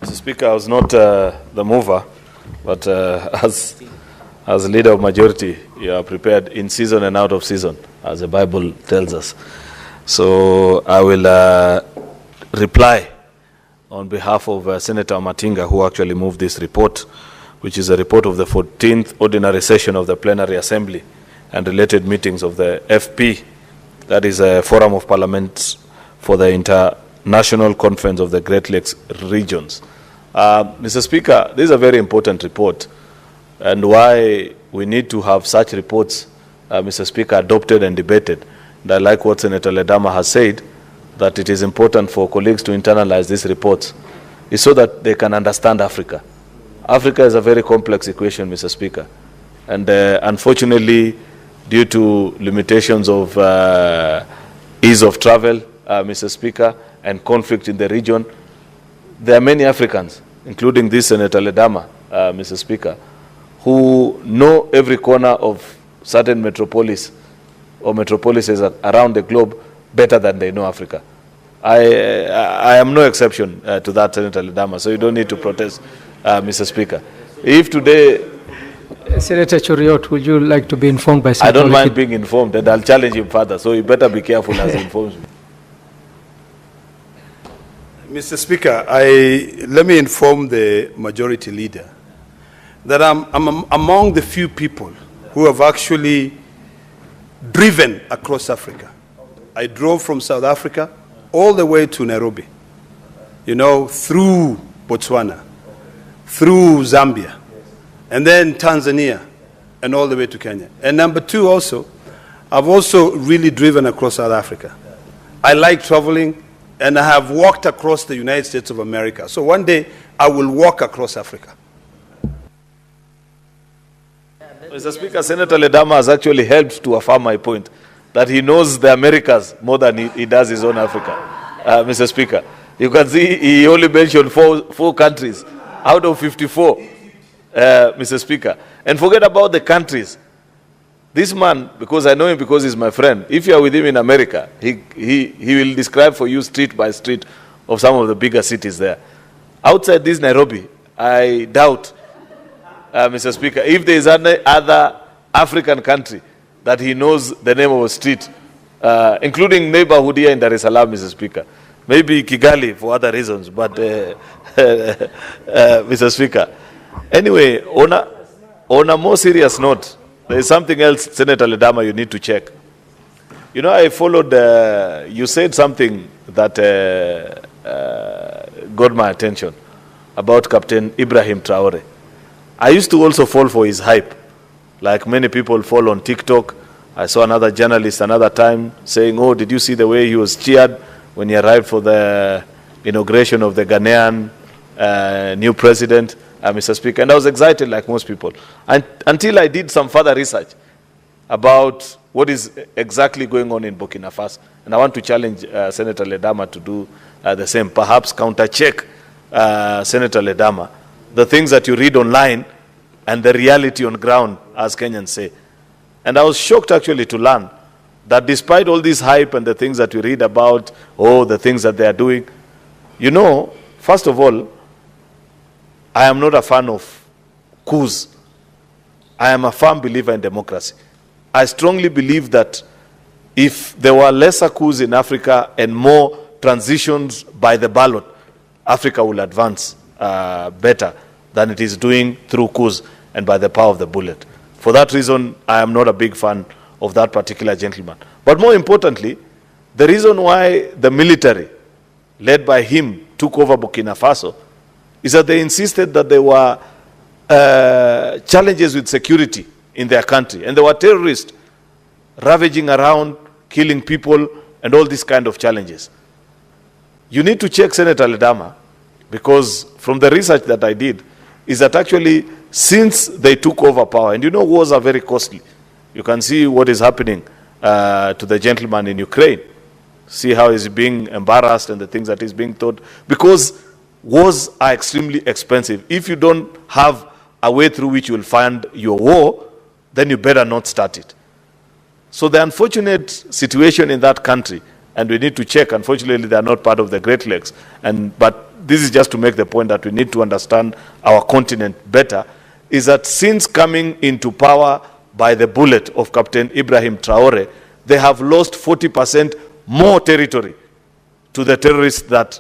Mr. Speaker, I was not the mover, but as leader of majority, you are prepared in season and out of season, as the Bible tells us. So I will reply on behalf of Senator Matinga, who actually moved this report, which is a report of the 14th ordinary session of the Plenary Assembly and related meetings of the FP, that is a Forum of Parliaments for the International Conference of the Great Lakes Regions. Mr. Speaker, this is a very important report, and why we need to have such reports, Mr. Speaker, adopted and debated. And I like what Senator Ledama has said, that it is important for colleagues to internalize these reports, is so that they can understand Africa. Africa is a very complex equation, Mr. Speaker, and unfortunately, due to limitations of ease of travel, Mr. Speaker, and conflict in the region, there are many Africans, including this Senator Ledama, Mr. Speaker, who know every corner of certain metropolis or metropolises around the globe better than they know Africa. I am no exception to that, Senator Ledama, so you don't need to protest, Mr. Speaker. If today... Senator Cheruiyot, would you like to be informed by Senator? I don't mind being informed, and I'll challenge him further, so you better be careful as he informs me. Mr. Speaker, let me inform the majority leader that I'm among the few people who have actually driven across Africa. I drove from South Africa all the way to Nairobi, through Botswana, through Zambia, and then Tanzania, and all the way to Kenya. And number two also, I've also really driven across South Africa. I like traveling, and I have walked across the United States of America. So one day, I will walk across Africa. Mr. Speaker, Senator Ledama has actually helped to affirm my point, that he knows the Americas more than he does his own Africa. Mr. Speaker, you can see he only mentioned four countries out of 54, Mr. Speaker. And forget about the countries. This man, because I know him because he's my friend, if you are with him in America, he will describe for you street by street of some of the bigger cities there. Outside this Nairobi, I doubt, Mr. Speaker, if there is any other African country that he knows the name of a street, including neighborhood here in Dar es Salaam, Mr. Speaker. Maybe Kigali for other reasons, but Mr. Speaker. Anyway, on a more serious note, there is something else, Senator Ledama, you need to check. I followed, you said something that got my attention about Captain Ibrahim Traore. I used to also fall for his hype, like many people fall on TikTok. I saw another journalist another time saying, oh, did you see the way he was cheered when he arrived for the inauguration of the Ghanaian new president? Mr. Speaker, and I was excited like most people, until I did some further research about what is exactly going on in Burkina Faso. And I want to challenge Senator Ledama to do the same, perhaps counter-check Senator Ledama, the things that you read online and the reality on ground, as Kenyans say. And I was shocked actually to learn that despite all this hype and the things that we read about, the things that they are doing, first of all, I am not a fan of coups. I am a firm believer in democracy. I strongly believe that if there were lesser coups in Africa and more transitions by the ballot, Africa will advance better than it is doing through coups and by the power of the bullet. For that reason, I am not a big fan of that particular gentleman. But more importantly, the reason why the military, led by him, took over Burkina Faso is that they insisted that there were challenges with security in their country. And there were terrorists ravaging around, killing people, and all these kind of challenges. You need to check Senator Ledama, because from the research that I did, is that actually since they took over power, and wars are very costly. You can see what is happening to the gentleman in Ukraine. See how he's being embarrassed and the things that he's being taught. Because wars are extremely expensive. If you don't have a way through which you will fund your war, then you better not start it. So the unfortunate situation in that country, and we need to check, unfortunately they are not part of the Great Lakes, but this is just to make the point that we need to understand our continent better, is that since coming into power by the bullet of Captain Ibrahim Traore, they have lost 40% more territory to the terrorists that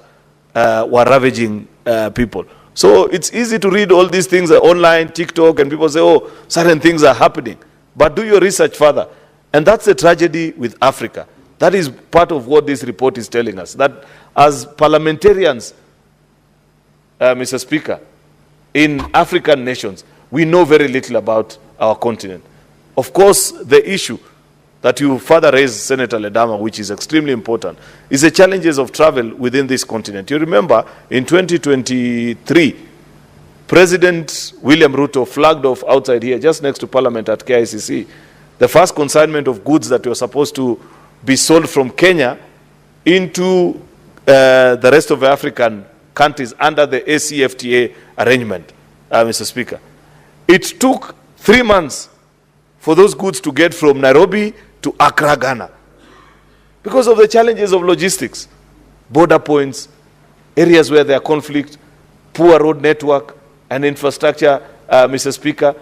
were ravaging people. So it's easy to read all these things online, TikTok, and people say, oh, certain things are happening. But do your research further. And that's the tragedy with Africa. That is part of what this report is telling us, that as parliamentarians, Mr. Speaker, in African nations, we know very little about our continent. Of course, the issue that you further raised, Senator Ledama, which is extremely important, is the challenges of travel within this continent. You remember, in 2023, President William Ruto flagged off outside here, just next to Parliament at KICC, the first consignment of goods that were supposed to be sold from Kenya into the rest of the African countries under the ACFTA arrangement, Mr. Speaker. It took 3 months for those goods to get from Nairobi to Accra, Ghana, because of the challenges of logistics, border points, areas where there are conflict, poor road network and infrastructure, Mr. Speaker.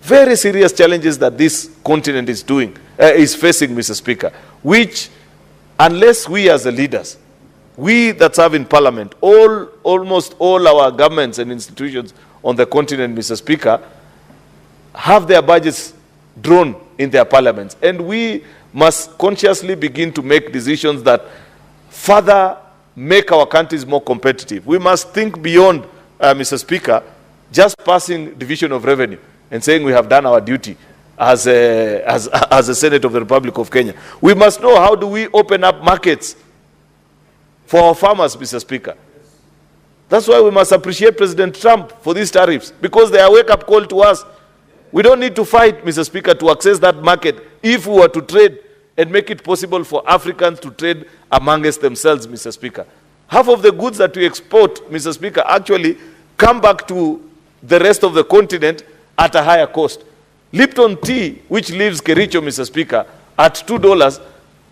Very serious challenges that this continent is facing, Mr. Speaker, which, unless we as the leaders, we that serve in Parliament, almost all our governments and institutions on the continent, Mr. Speaker, have their budgets drawn in their parliaments. And we must consciously begin to make decisions that further make our countries more competitive. We must think beyond, Mr. Speaker, just passing division of revenue and saying we have done our duty as a Senate of the Republic of Kenya. We must know, how do we open up markets for our farmers, Mr. Speaker? That's why we must appreciate President Trump for these tariffs, because they are a wake-up call to us. We don't need to fight, Mr. Speaker, to access that market if we were to trade and make it possible for Africans to trade amongst themselves, Mr. Speaker. Half of the goods that we export, Mr. Speaker, actually come back to the rest of the continent at a higher cost. Lipton tea, which leaves Kericho, Mr. Speaker, at $2,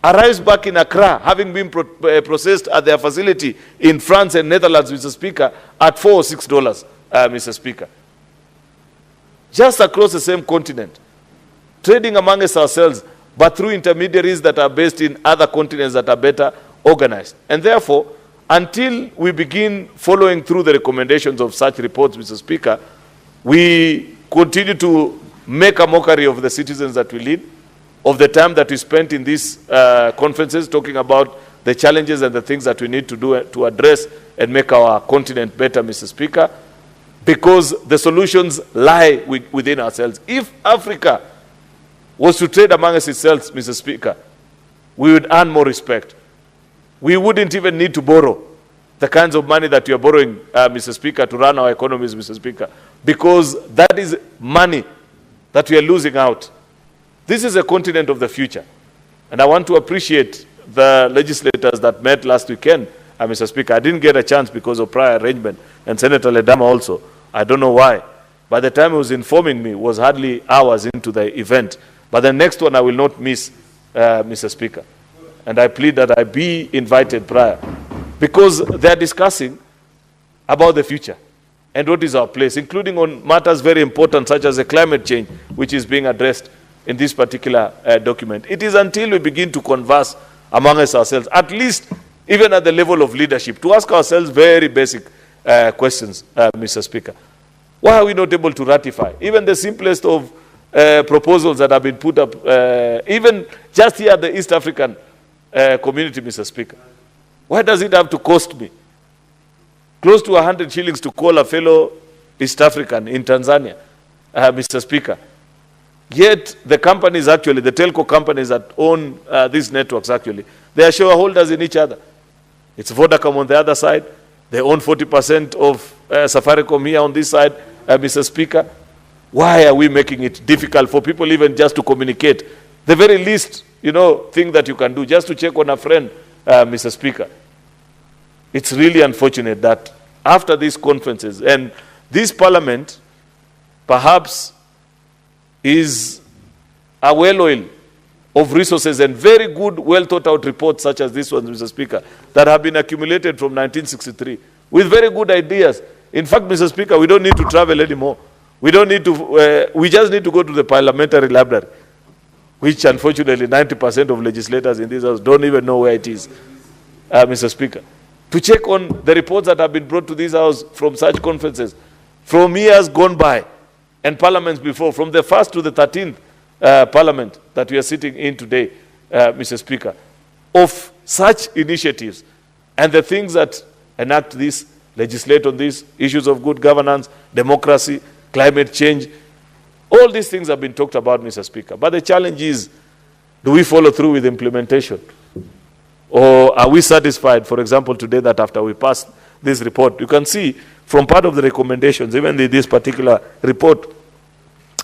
arrives back in Accra, having been processed at their facility in France and Netherlands, Mr. Speaker, at $4 or $6, Mr. Speaker. Just across the same continent, trading amongst ourselves, but through intermediaries that are based in other continents that are better organized. And therefore, until we begin following through the recommendations of such reports, Mr. Speaker, we continue to make a mockery of the citizens that we lead, of the time that we spent in these conferences talking about the challenges and the things that we need to do to address and make our continent better, Mr. Speaker, because the solutions lie within ourselves. If Africa was to trade amongst itself, Mr. Speaker, we would earn more respect. We wouldn't even need to borrow the kinds of money that we are borrowing, Mr. Speaker, to run our economies, Mr. Speaker, because that is money that we are losing out. This is a continent of the future. And I want to appreciate the legislators that met last weekend, Mr. Speaker. I didn't get a chance because of prior arrangement, and Senator Ledama also. I don't know why. By the time he was informing me, it was hardly hours into the event. But the next one I will not miss, Mr. Speaker. And I plead that I be invited prior, because they are discussing about the future and what is our place, including on matters very important such as the climate change, which is being addressed in this particular document. It is until we begin to converse amongst ourselves, at least even at the level of leadership, to ask ourselves very basic questions, Mr. Speaker. Why are we not able to ratify even the simplest of proposals that have been put up, even just here at the East African community, Mr. Speaker? Why does it have to cost me close to 100 shillings to call a fellow East African in Tanzania, Mr. Speaker? Yet the companies actually, the telco companies that own these networks actually, they are shareholders in each other. It's Vodacom on the other side. They own 40% of Safaricom here on this side, Mr. Speaker. Why are we making it difficult for people even just to communicate? The very least, thing that you can do, just to check on a friend, Mr. Speaker. It's really unfortunate that after these conferences, and this parliament perhaps is a well-oiled of resources and very good, well-thought-out reports such as this one, Mr. Speaker, that have been accumulated from 1963. with very good ideas. In fact, Mr. Speaker, we don't need to travel anymore. We don't need to, we just need to go to the parliamentary library, which unfortunately 90% of legislators in this house don't even know where it is, Mr. Speaker, to check on the reports that have been brought to this house from such conferences, from years gone by, and parliaments before, from the 1st to the 13th parliament that we are sitting in today, Mr. Speaker, of such initiatives and the things that enact this, legislate on these issues of good governance, democracy, climate change. All these things have been talked about, Mr. Speaker. But the challenge is, do we follow through with implementation? Or are we satisfied, for example, today that after we passed this report, you can see from part of the recommendations, even this particular report,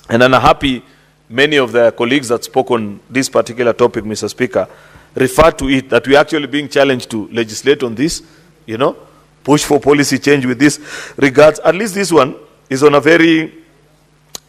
and I'm happy many of the colleagues that spoke on this particular topic, Mr. Speaker, refer to it, that we're actually being challenged to legislate on this, push for policy change with this regards. At least this one is on a very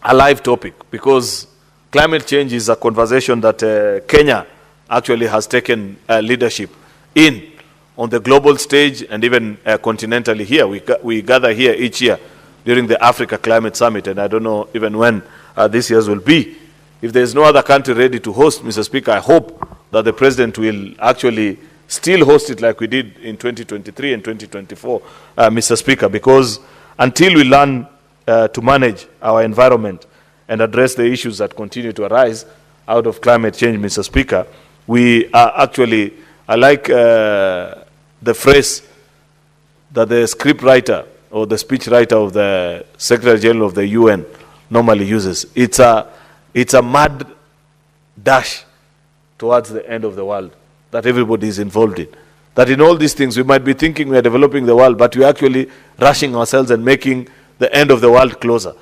alive topic, because climate change is a conversation that Kenya actually has taken leadership in on the global stage and even continentally here. We gather here each year during the Africa Climate Summit, and I don't know even when this year's will be. If there is no other country ready to host, Mr. Speaker, I hope that the President will actually still host it like we did in 2023 and 2024, Mr. Speaker, because until we learn to manage our environment and address the issues that continue to arise out of climate change, Mr. Speaker, we are actually, I like the phrase that the script writer or the speech writer of the Secretary General of the UN normally uses. It's a mad dash towards the end of the world that everybody is involved in. That in all these things, we might be thinking we are developing the world, but we're actually rushing ourselves and making the end of the world closer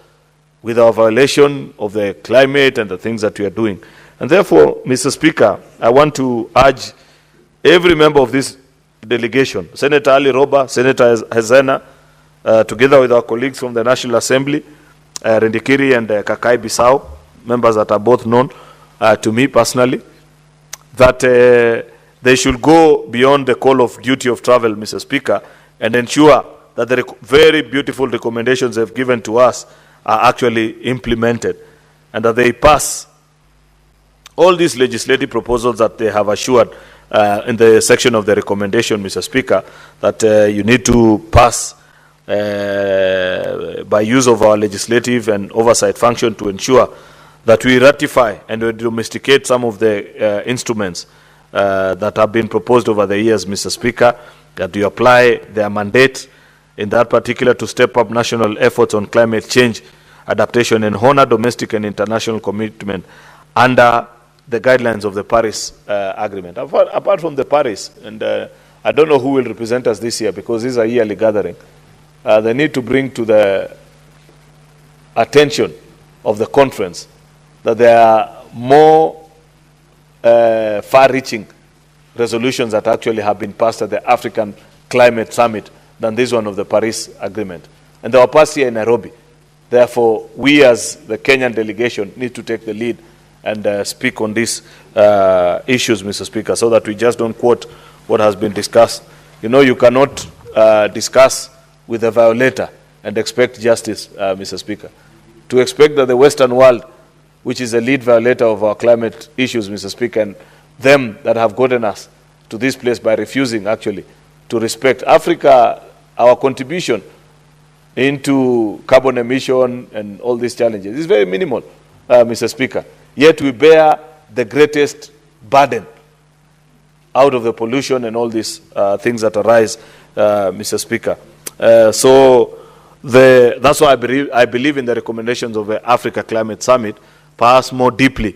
with our violation of the climate and the things that we are doing. And therefore, Mr. Speaker, I want to urge every member of this delegation, Senator Ali Roba, Senator Hezena, together with our colleagues from the National Assembly, Rendikiri and Kakai Bissau, members that are both known to me personally, that they should go beyond the call of duty of travel, Mr. Speaker, and ensure that the very beautiful recommendations they've given to us are actually implemented, and that they pass all these legislative proposals that they have assured in the section of the recommendation, Mr. Speaker, that you need to pass by use of our legislative and oversight function to ensure that we ratify and we domesticate some of the instruments that have been proposed over the years, Mr. Speaker, that we apply their mandate in that particular to step up national efforts on climate change adaptation and honor domestic and international commitment under the guidelines of the Paris Agreement. Apart from the Paris, and I don't know who will represent us this year because this is a yearly gathering, they need to bring to the attention of the conference that there are more far-reaching resolutions that actually have been passed at the African Climate Summit than this one of the Paris Agreement. And they were passed here in Nairobi. Therefore, we as the Kenyan delegation need to take the lead and speak on these issues, Mr. Speaker, so that we just don't quote what has been discussed. You cannot discuss with a violator and expect justice, Mr. Speaker. To expect that the Western world, which is the lead violator of our climate issues, Mr. Speaker, and them that have gotten us to this place by refusing actually to respect Africa, our contribution into carbon emission and all these challenges is very minimal, Mr. Speaker. Yet we bear the greatest burden out of the pollution and all these things that arise, Mr. Speaker. So that's why I believe in the recommendations of the Africa Climate Summit, perhaps more deeply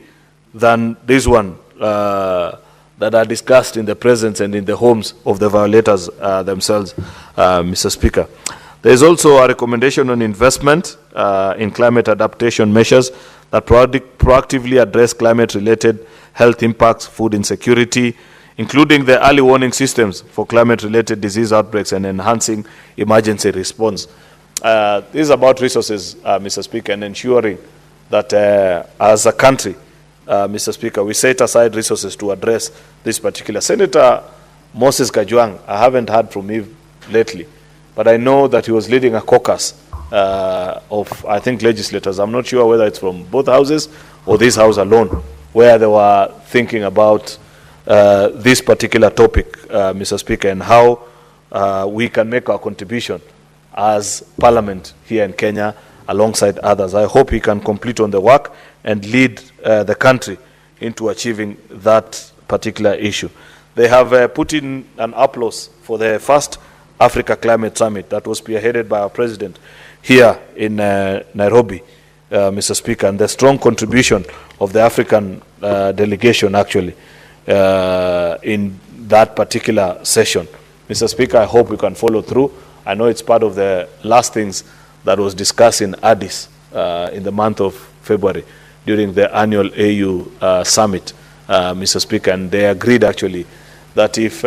than this one that are discussed in the presence and in the homes of the violators themselves, Mr. Speaker. There is also a recommendation on investment in climate adaptation measures that proactively address climate-related health impacts, food insecurity, including the early warning systems for climate-related disease outbreaks and enhancing emergency response. This is about resources, Mr. Speaker, and ensuring that as a country, Mr. Speaker, we set aside resources to address this particular. Senator Moses Kajwang, I haven't heard from him lately. but I know that he was leading a caucus of, I think, legislators. I'm not sure whether it's from both houses or this house alone, where they were thinking about this particular topic, Mr. Speaker, and how we can make our contribution as Parliament here in Kenya alongside others. I hope he can complete on the work and lead the country into achieving that particular issue. They have put in an applause for the first Africa Climate Summit that was spearheaded by our President here in Nairobi, Mr. Speaker, and the strong contribution of the African delegation actually in that particular session. Mr. Speaker, I hope we can follow through. I know it's part of the last things that was discussed in Addis in the month of February during the annual AU summit, Mr. Speaker, and they agreed actually that if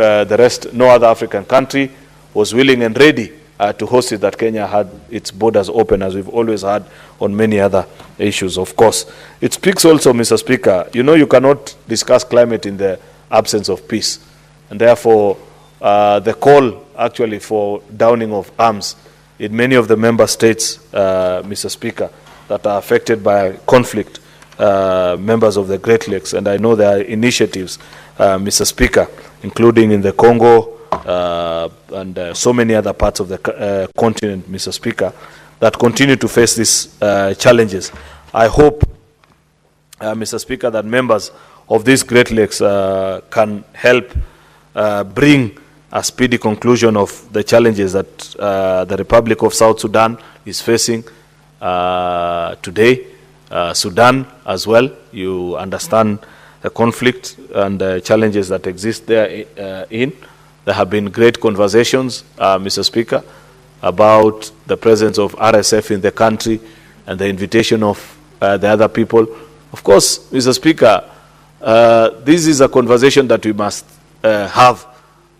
no other African country was willing and ready to host it, that Kenya had its borders open, as we've always had on many other issues, of course. It speaks also, Mr. Speaker, you cannot discuss climate in the absence of peace. And therefore, the call actually for downing of arms in many of the member states, Mr. Speaker, that are affected by conflict, members of the Great Lakes, and I know there are initiatives, Mr. Speaker, including in the Congo and so many other parts of the continent, Mr. Speaker, that continue to face these challenges. I hope, Mr. Speaker, that members of these Great Lakes can help bring a speedy conclusion of the challenges that the Republic of South Sudan is facing today. Sudan as well, you understand the conflict and the challenges that exist there There have been great conversations, Mr. Speaker, about the presence of RSF in the country and the invitation of the other people. Of course, Mr. Speaker, this is a conversation that we must have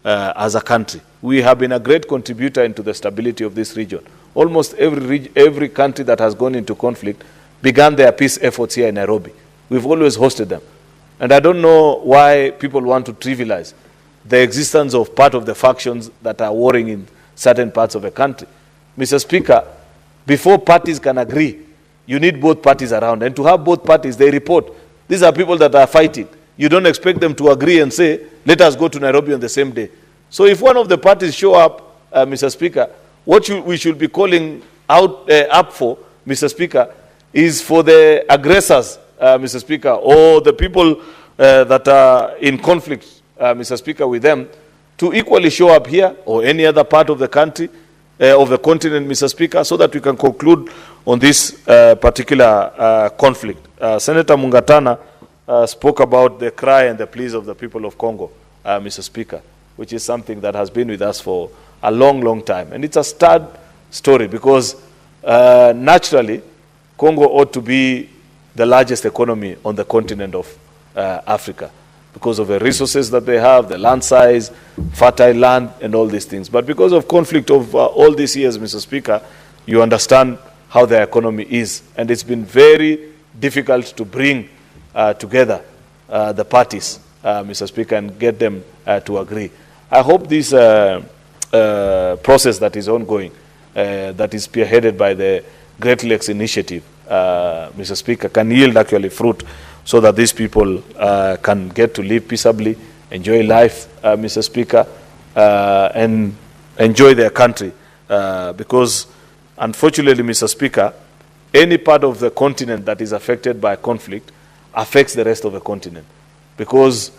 as a country. We have been a great contributor into the stability of this region. Almost every country that has gone into conflict began their peace efforts here in Nairobi. We've always hosted them. And I don't know why people want to trivialize the existence of part of the factions that are warring in certain parts of the country. Mr. Speaker, before parties can agree, you need both parties around. And to have both parties, they report. These are people that are fighting. You don't expect them to agree and say, let us go to Nairobi on the same day. So if one of the parties show up, Mr. Speaker, what we should be calling up for, Mr. Speaker, is for the aggressors, Mr. Speaker, or the people that are in conflict, Mr. Speaker, with them, to equally show up here or any other part of the country, of the continent, Mr. Speaker, so that we can conclude on this particular conflict. Senator Mungatana spoke about the cry and the pleas of the people of Congo, Mr. Speaker, which is something that has been with us for a long, long time. And it's a sad story because naturally, Congo ought to be the largest economy on the continent of Africa because of the resources that they have, the land size, fertile land, and all these things. But because of conflict of all these years, Mr. Speaker, you understand how their economy is. And it's been very difficult to bring together the parties, Mr. Speaker, and get them to agree. I hope this process that is ongoing, that is spearheaded by the Great Lakes Initiative, Mr. Speaker, can yield actually fruit so that these people can get to live peaceably, enjoy life, Mr. Speaker, and enjoy their country. Because unfortunately, Mr. Speaker, any part of the continent that is affected by conflict affects the rest of the continent. Because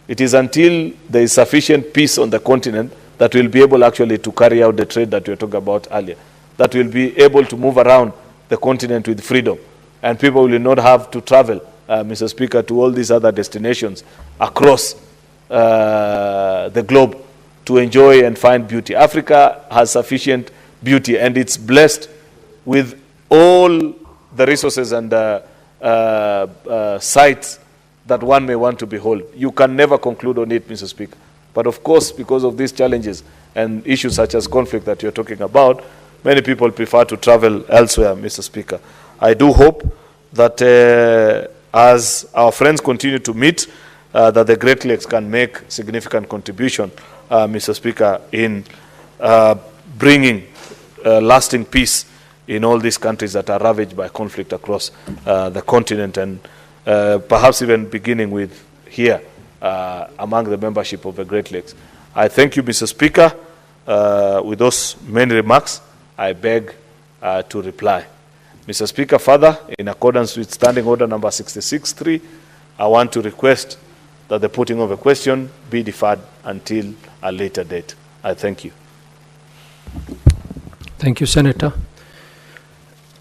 it is until there is sufficient peace on the continent that we'll be able actually to carry out the trade that we were talking about earlier, that we'll be able to move around the continent with freedom. And people will not have to travel, Mr. Speaker, to all these other destinations across the globe to enjoy and find beauty. Africa has sufficient beauty, and it's blessed with all the resources and sites that one may want to behold. You can never conclude on it, Mr. Speaker. But of course, because of these challenges and issues such as conflict that you're talking about, many people prefer to travel elsewhere, Mr. Speaker. I do hope that as our friends continue to meet, that the Great Lakes can make significant contribution, Mr. Speaker, in bringing lasting peace in all these countries that are ravaged by conflict across the continent, and perhaps even beginning with here among the membership of the Great Lakes. I thank you, Mr. Speaker. With those many remarks, I beg to reply. Mr. Speaker, further, in accordance with Standing Order number 66.3, I want to request that the putting of a question be deferred until a later date. I thank you. Thank you, Senator.